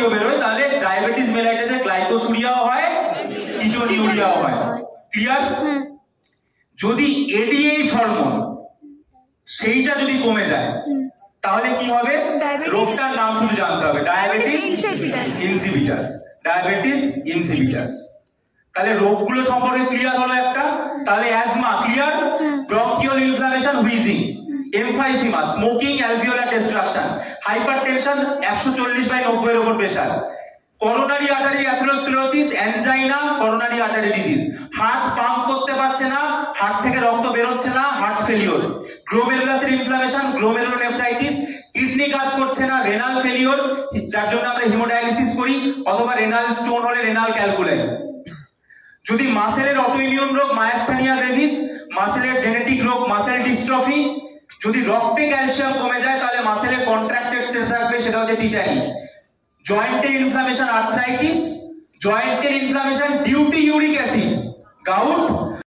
জাতীয় বেরোয় তাহলে ডায়াবেটিস মেলাইটাসে গ্লাইকোসুরিয়াও হয়, কিটোনিউরিয়াও হয়। ক্লিয়ার? যদি এডিএইচ হরমোন সেইটা যদি কমে যায় তাহলে কি হবে? রোগটার নাম শুধু জানতে হবে, ডায়াবেটিস ইনসিপিটাস। Diabetes insipidus. তাহলে রোগগুলো সম্পর্কে ক্লিয়ার হলো একটা। তাহলে asthma clear, bronchiole inflammation, wheezing, emphysema, smoking, alveolar destruction, hypertension 140/90 এর উপর pressure, coronary artery atherosclerosis, angina, coronary artery disease, heart pump করতে পারছে না, হার্ট থেকে রক্ত বেরোচ্ছে না, হার্ট ফেলিওর, গ্লোমেরুলাসের ইনফ্লামেশন, গ্লোমেরুলোনেফ্রাইটিস, কিডনি কাজ করছে না, রেনাল ফেলিওর, যার জন্য আমরা হিমোডায়ালিসিস করি, অথবা রেনাল স্টোন হলে রেনাল ক্যালকুলাই। যদি মাসেলের অটোইমিউন রোগ, মায়াস্থেনিয়া গ্রেভিস, মাসেলের জেনেটিক রোগ, মাসেল ডিস্ট্রফি, যদি রক্তে ক্যালসিয়াম কমে যায় তাহলে মাসেলের কন্ট্রাক্টেড সেল থাকবে, সেটা হচ্ছে টিটানি। জয়েন্টের ইনফ্লামেশন, আর্থ্রাইটিস, জয়েন্টের inflammation due to uric acid, gout,